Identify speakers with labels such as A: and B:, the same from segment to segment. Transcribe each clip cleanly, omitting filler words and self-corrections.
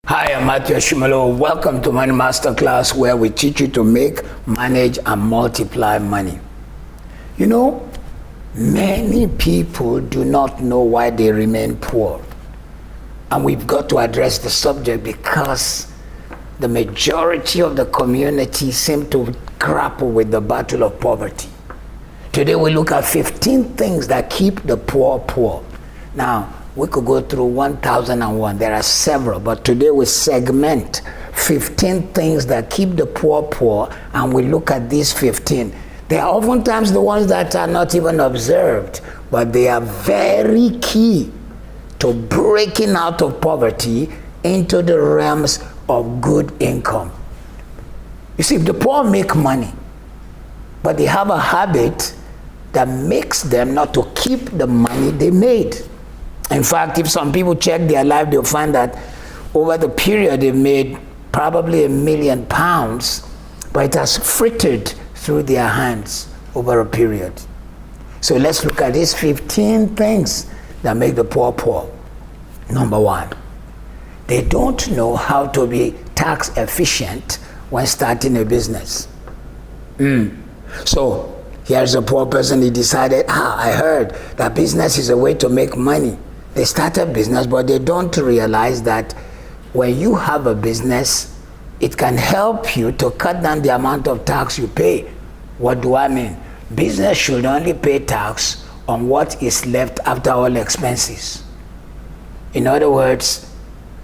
A: Hi, I'm Matthew Ashimalo. Welcome to Money Masterclass, where we teach you to make, manage, and multiply money. You know, many people do not know why they remain poor. And we've got to address the subject because the majority of the community seem to grapple with the battle of poverty. Today we look at 15 things that keep the poor poor. Now, we could go through 1001. There are several, but today we segment 15 things that keep the poor poor, and we look at these 15. They are oftentimes the ones that are not even observed, but they are very key to breaking out of poverty into the realms of good income. You see, the poor make money, but they have a habit that makes them not to keep the money they made. In fact, if some people check their life, they'll find that over the period they've made probably £1 million, but it has frittered through their hands over a period. So let's look at these 15 things that make the poor poor. Number one, they don't know how to be tax efficient when starting a business. So here's a poor person. He decided, I heard that business is a way to make money. They start a business, but they don't realize that when you have a business, it can help you to cut down the amount of tax you pay. What do I mean? Business should only pay tax on what is left after all expenses. In other words,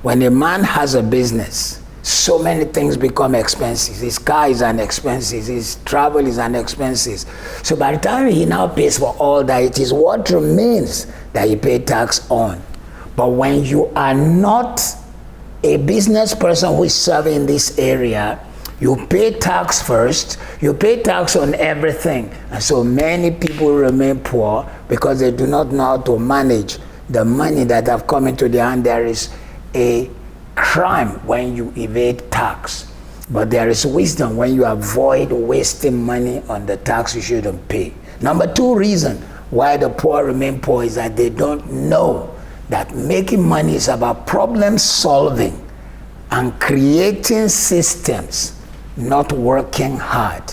A: when a man has a business, so many things become expenses. His car is an expense, his travel is an expense. So by the time he now pays for all that, it is what remains that he pays tax on. But when you are not a business person who is serving in this area, you pay tax first, you pay tax on everything. And so many people remain poor because they do not know how to manage the money that have come into their hand. There is a crime when you evade tax, but there is wisdom when you avoid wasting money on the tax you shouldn't pay. Number two reason why the poor remain poor is that they don't know that making money is about problem solving and creating systems, not working hard.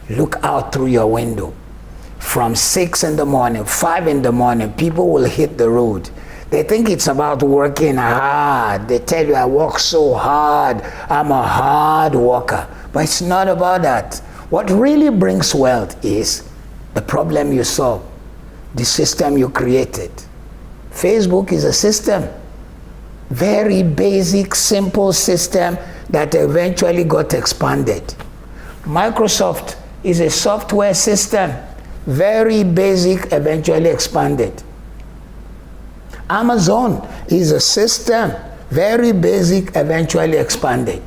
A: Look out through your window. From 6 in the morning, 5 in the morning, people will hit the road. They think it's about working hard. They tell you, I work so hard. I'm a hard worker. But it's not about that. What really brings wealth is the problem you solve, the system you created. Facebook is a system. Very basic, simple system that eventually got expanded. Microsoft is a software system. Very basic, eventually expanded. Amazon is a system, very basic, eventually expanded.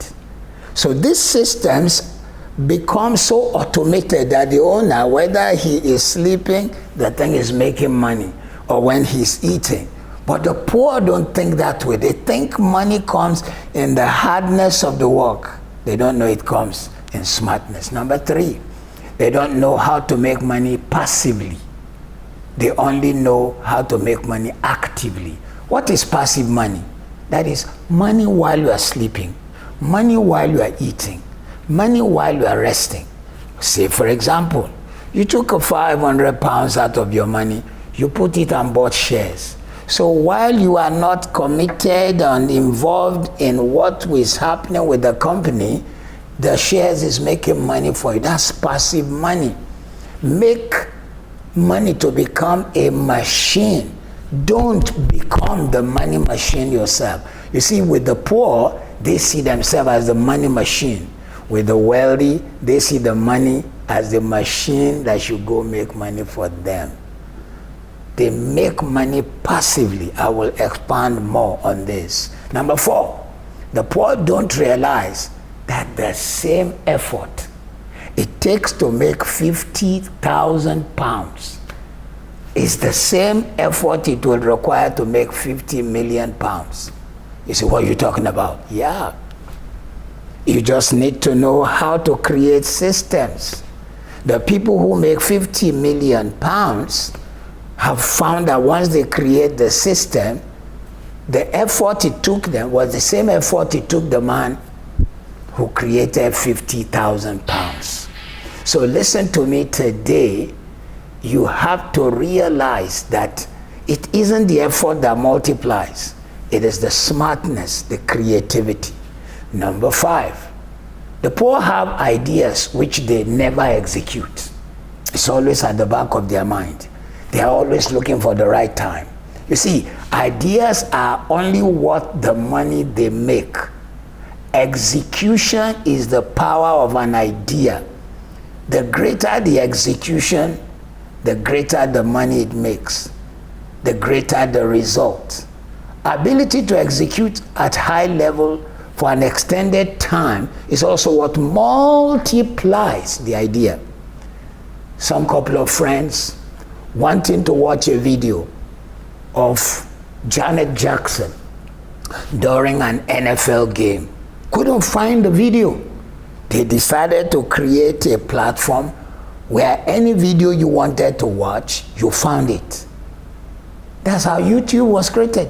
A: So these systems become so automated that the owner, whether he is sleeping, the thing is making money, or when he's eating. But the poor don't think that way. They think money comes in the hardness of the work. They don't know it comes in smartness. Number three, they don't know how to make money passively. They only know how to make money actively. What is passive money? That is money while you are sleeping, money while you are eating, money while you are resting. Say, for example, you took £500 out of your money, you put it and bought shares. So while you are not committed and involved in what is happening with the company, the shares is making money for you. That's passive money. Make money to become a machine. Don't become the money machine yourself. You see, with the poor, they see themselves as the money machine. With the wealthy, they see the money as the machine that should go make money for them. They make money passively. I will expand more on this. Number four, the poor don't realize that the same effort it takes to make £50,000 is the same effort it will require to make £50 million. You see, what are you talking about? Yeah. You just need to know how to create systems. The people who make £50 million have found that once they create the system, the effort it took them was the same effort it took the man who created 50,000 pounds. So listen to me today. You have to realize that it isn't the effort that multiplies. It is the smartness, the creativity. Number 5, the poor have ideas which they never execute. It's always at the back of their mind. They are always looking for the right time. You see, ideas are only worth the money they make. Execution is the power of an idea. The greater the execution, the greater the money it makes, the greater the result. Ability to execute at high level for an extended time is also what multiplies the idea. Some couple of friends wanting to watch a video of Janet Jackson during an NFL game couldn't find the video. They decided to create a platform where any video you wanted to watch, you found it. That's how YouTube was created.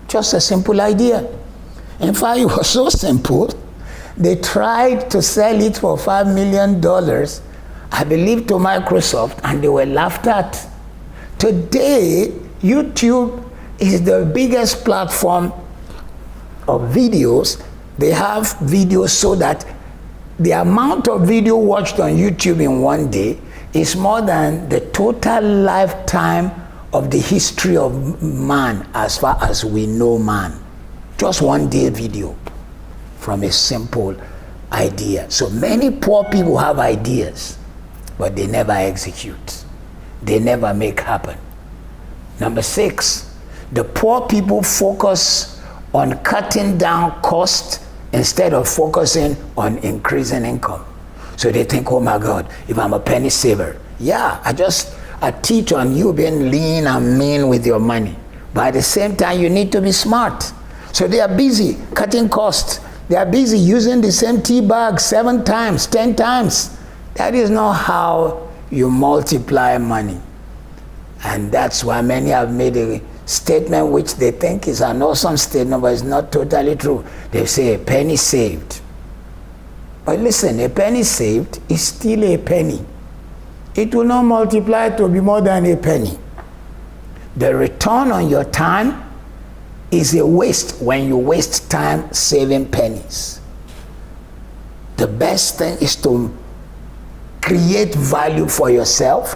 A: Just a simple idea. In fact, it was so simple, they tried to sell it for $5 million, I believe, to Microsoft, and they were laughed at. Today, YouTube is the biggest platform of videos. They have videos so that the amount of video watched on YouTube in one day is more than the total lifetime of the history of man as far as we know man. Just one day video from a simple idea. So many poor people have ideas, but they never execute. They never make happen. Number 6, the poor people focus on cutting down costs instead of focusing on increasing income. So they think, oh my God, if I'm a penny saver, yeah, I teach on you being lean and mean with your money. But at the same time, you need to be smart. So they are busy cutting costs. They are busy using the same tea bag 7 times, 10 times. That is not how you multiply money. And that's why many have made a statement which they think is an awesome statement, but it's not totally true. They say a penny saved. But listen, a penny saved is still a penny. It will not multiply to be more than a penny. The return on your time is a waste when you waste time saving pennies. The best thing is to create value for yourself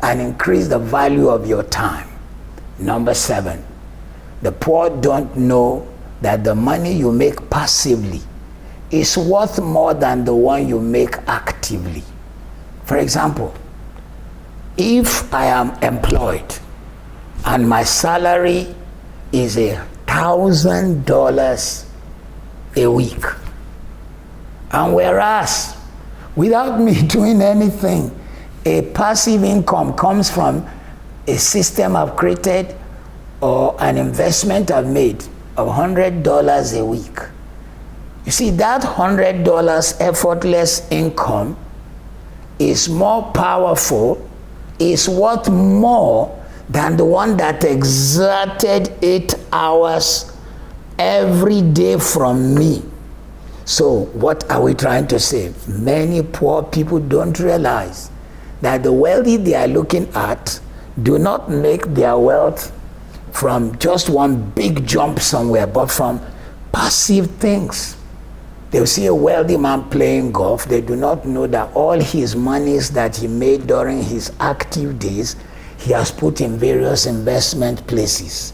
A: and increase the value of your time. Number 7, the poor don't know that the money you make passively is worth more than the one you make actively. For example, if I am employed and my salary is $1,000 a week, and whereas without me doing anything, a passive income comes from a system I've created or an investment I've made of $100 a week. You see, that $100 effortless income is more powerful, is worth more than the one that exerted 8 hours every day from me. So what are we trying to say? Many poor people don't realize that the wealthy they are looking at do not make their wealth from just one big jump somewhere, but from passive things. They'll see a wealthy man playing golf. They do not know that all his monies that he made during his active days, he has put in various investment places.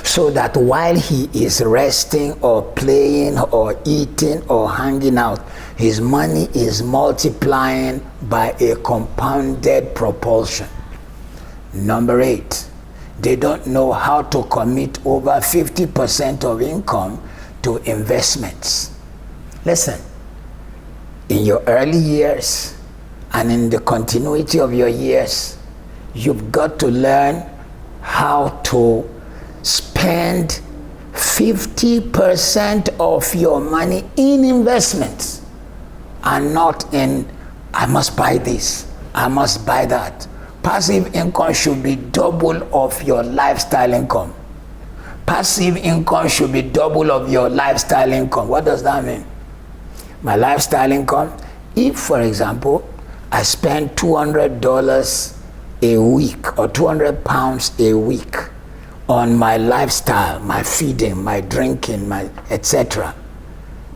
A: So that while he is resting or playing or eating or hanging out, his money is multiplying by a compounded propulsion. Number 8, they don't know how to commit over 50% of income to investments. Listen, in your early years and in the continuity of your years, you've got to learn how to spend 50% of your money in investments and not in, I must buy this, I must buy that. Passive income should be double of your lifestyle income. passive income should be double of your lifestyle income. What does that mean? My lifestyle income, if for example, I spend $200 a week or 200 pounds a week on my lifestyle, my feeding, my drinking, my etc.,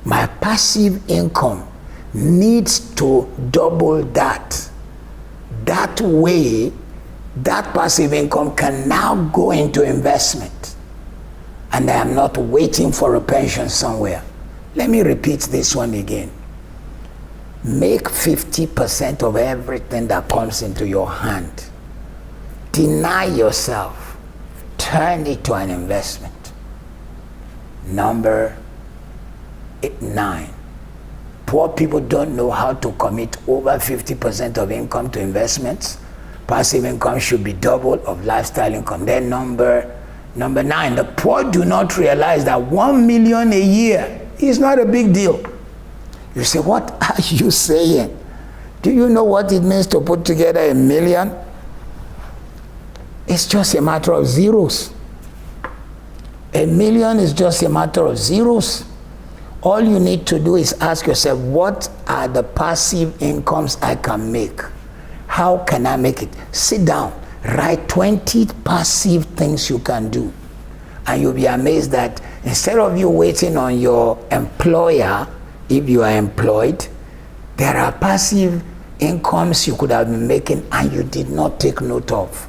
A: my passive income needs to double that. That way, that passive income can now go into investment. And I am not waiting for a pension somewhere. Let me repeat this one again. Make 50% of everything that comes into your hand. Deny yourself. Turn it to an investment. Number 9. Poor people don't know how to commit over 50% of income to investments. Passive income should be double of lifestyle income. Then number 9, the poor do not realize that 1 million a year is not a big deal. You say, what are you saying? Do you know what it means to put together $1 million? It's just a matter of zeros. $1 million is just a matter of zeros. All you need to do is ask yourself, what are the passive incomes I can make? How can I make it? Sit down, write 20 passive things you can do. And you'll be amazed that instead of you waiting on your employer, if you are employed, there are passive incomes you could have been making and you did not take note of.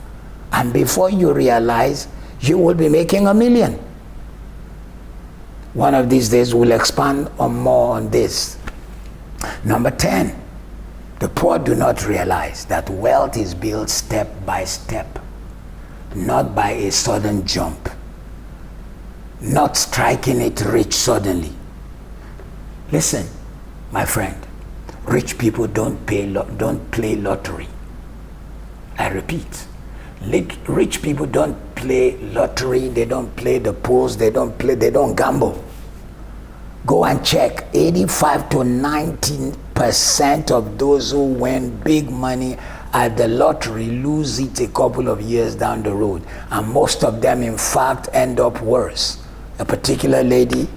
A: And before you realize, you will be making $1 million. One of these days we'll expand on more on this. Number 10, the poor do not realize that wealth is built step by step, not by a sudden jump, not striking it rich suddenly. Listen, my friend, rich people don't play lottery. I repeat, rich people don't play lottery, they don't play the pools, they don't gamble. Go and check, 85 to 90% of those who win big money at the lottery lose it a couple of years down the road. And most of them, in fact, end up worse. A particular lady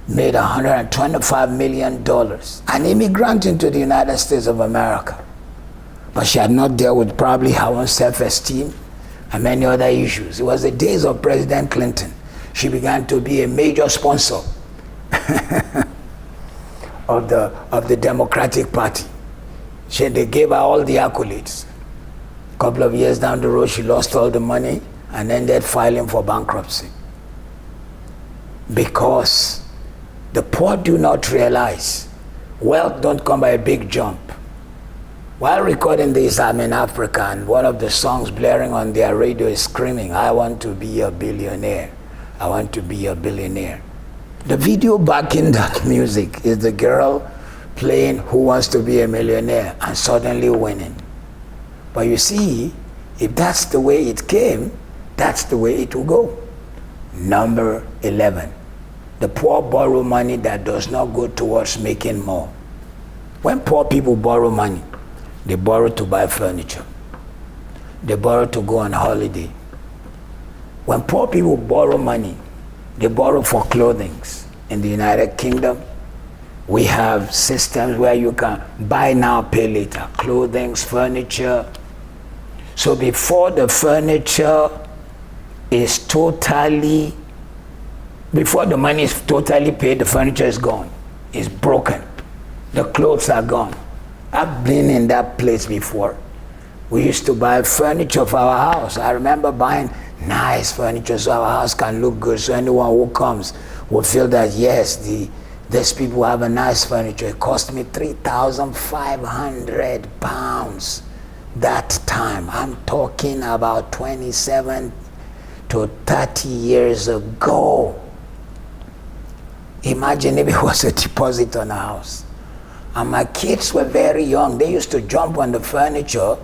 A: made $125 million, an immigrant into the United States of America. But she had not dealt with probably her own self-esteem and many other issues. It was the days of President Clinton. She began to be a major sponsor of the Democratic Party. They gave her all the accolades. A couple of years down the road, she lost all the money and ended filing for bankruptcy. Because the poor do not realize wealth don't come by a big jump. While recording this, I'm in Africa, and one of the songs blaring on their radio is screaming, I want to be a billionaire. I want to be a billionaire. The video backing that music is the girl playing Who Wants to Be a Millionaire and suddenly winning. But you see, if that's the way it came, that's the way it will go. Number 11, the poor borrow money that does not go towards making more. When poor people borrow money, they borrow to buy furniture. They borrow to go on holiday. When poor people borrow money, they borrow for clothing. In the United Kingdom, we have systems where you can buy now, pay later. Clothing, furniture. So before the furniture is totally, before the money is totally paid, the furniture is gone. It's broken. The clothes are gone. I've been in that place before. We used to buy furniture for our house. I remember buying nice furniture so our house can look good, so anyone who comes will feel that yes, these people have a nice furniture. It cost me £3,500 that time. I'm talking about 27 to 30 years ago. Imagine if it was a deposit on a house. And my kids were very young. They used to jump on the furniture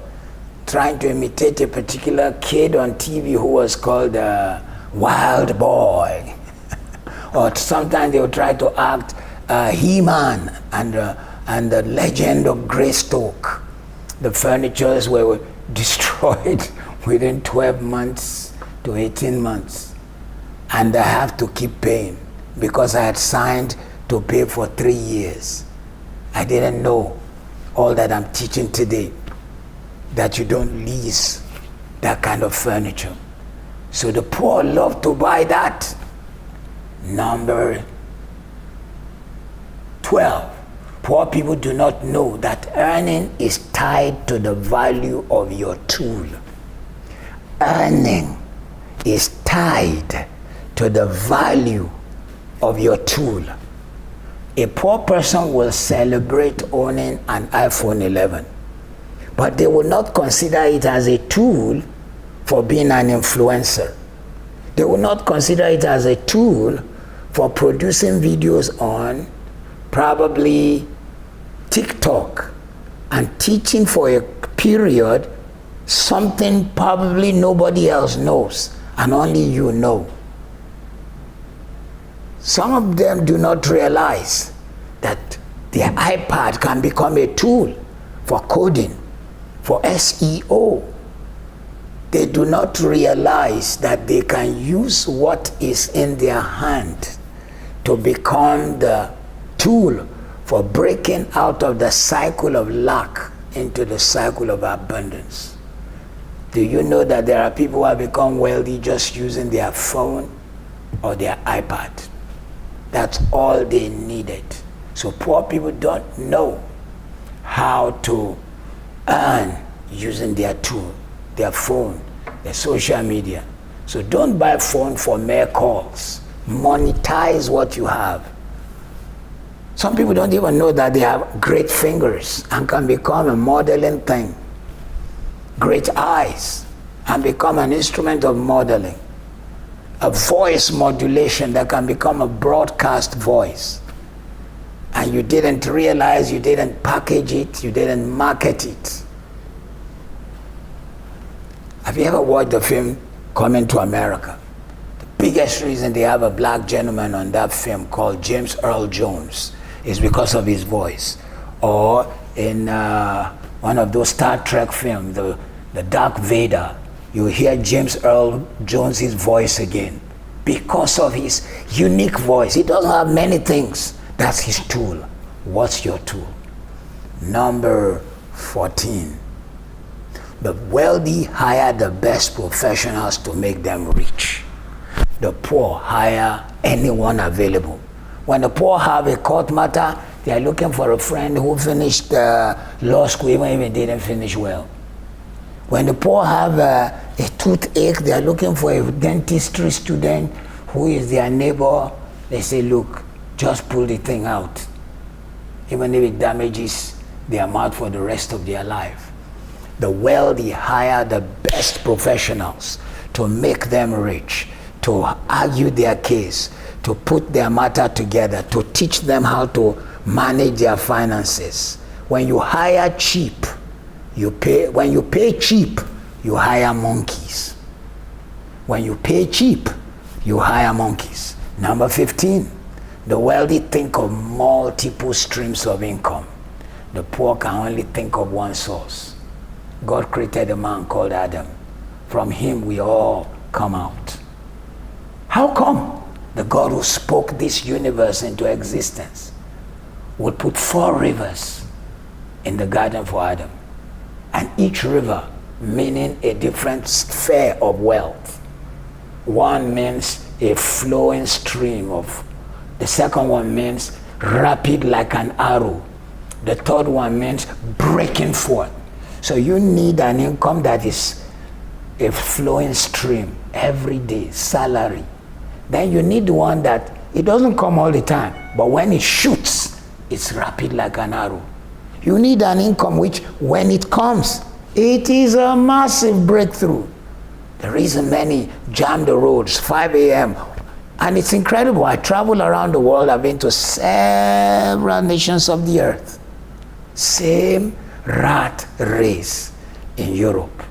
A: trying to imitate a particular kid on TV who was called Wild Boy. Or sometimes they would try to act He-Man and the Legend of Greystoke. The furnitures were destroyed within 12 months to 18 months. and I have to keep paying because I had signed to pay for 3 years. I didn't know all that I'm teaching today, that you don't lease that kind of furniture. So the poor love to buy that. Number 12. Poor people do not know that earning is tied to the value of your tool. Earning is tied to the value of your tool. A poor person will celebrate owning an iPhone 11, but they will not consider it as a tool for being an influencer. They will not consider it as a tool for producing videos on probably TikTok and teaching for a period something probably nobody else knows and only you know. Some of them do not realize that their iPad can become a tool for coding, for SEO. They do not realize that they can use what is in their hand to become the tool for breaking out of the cycle of lack into the cycle of abundance. Do you know that there are people who have become wealthy just using their phone or their iPad? That's all they needed. So poor people don't know how to earn using their tool, their phone, their social media. So don't buy a phone for mere calls. Monetize what you have. Some people don't even know that they have great fingers and can become a modeling thing. Great eyes and become an instrument of modeling. A voice modulation that can become a broadcast voice. And you didn't realize, you didn't package it, you didn't market it. Have you ever watched the film Coming to America? The biggest reason they have a black gentleman on that film called James Earl Jones is because of his voice. Or in one of those Star Trek films, the Dark Vader, you hear James Earl Jones' voice again because of his unique voice. He doesn't have many things. That's his tool. What's your tool? Number 14. The wealthy hire the best professionals to make them rich. The poor hire anyone available. When the poor have a court matter, they are looking for a friend who finished law school even if he didn't finish well. When the poor have a toothache, they are looking for a dentistry student who is their neighbor. They say, look, just pull the thing out, even if it damages their mouth for the rest of their life. The wealthy hire the best professionals to make them rich, to argue their case, to put their matter together, to teach them how to manage their finances. When you hire cheap, you pay. When you pay cheap, you hire monkeys. When you pay cheap, you hire monkeys. Number 15, the wealthy think of multiple streams of income. The poor can only think of one source. God created a man called Adam. From him we all come out. How come the God who spoke this universe into existence would put 4 rivers in the garden for Adam? And each river meaning a different sphere of wealth. One means a flowing stream of, the second one means rapid like an arrow. The third one means breaking forth. So you need an income that is a flowing stream every day, salary. Then you need one that it doesn't come all the time, but when it shoots, it's rapid like an arrow. You need an income which, when it comes, it is a massive breakthrough. The reason many jam the roads 5 a.m. And it's incredible. I travel around the world. I've been to several nations of the earth. Same rat race in Europe,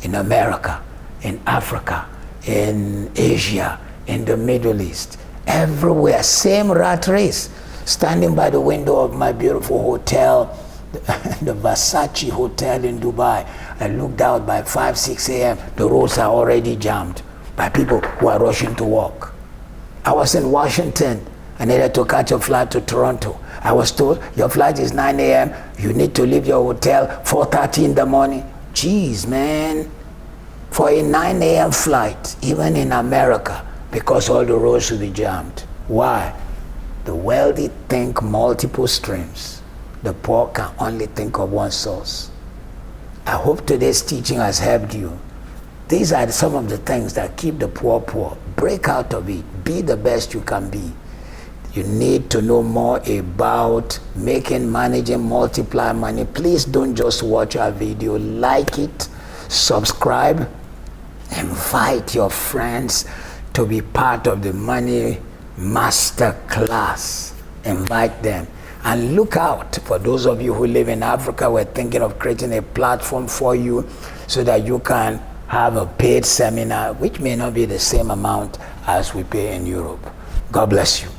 A: in America, in Africa, in Asia, in the Middle East. Everywhere, same rat race. Standing by the window of my beautiful hotel, the Versace Hotel in Dubai, I looked out by 5, 6 a.m. The roads are already jammed by people who are rushing to work. I was in Washington. I needed to catch a flight to Toronto. I was told, your flight is 9 a.m. You need to leave your hotel 4:30 in the morning. Jeez, man. For a 9 a.m. flight, even in America, because all the roads should be jammed. Why? The wealthy think multiple streams. The poor can only think of one source. I hope today's teaching has helped you. These are some of the things that keep the poor poor. Break out of it. Be the best you can be. You need to know more about making, managing, multiply money. Please don't just watch our video. Like it, subscribe, invite your friends to be part of the Money Master Class. Invite them. And look out for those of you who live in Africa. We're thinking of creating a platform for you so that you can have a paid seminar, which may not be the same amount as we pay in Europe. God bless you.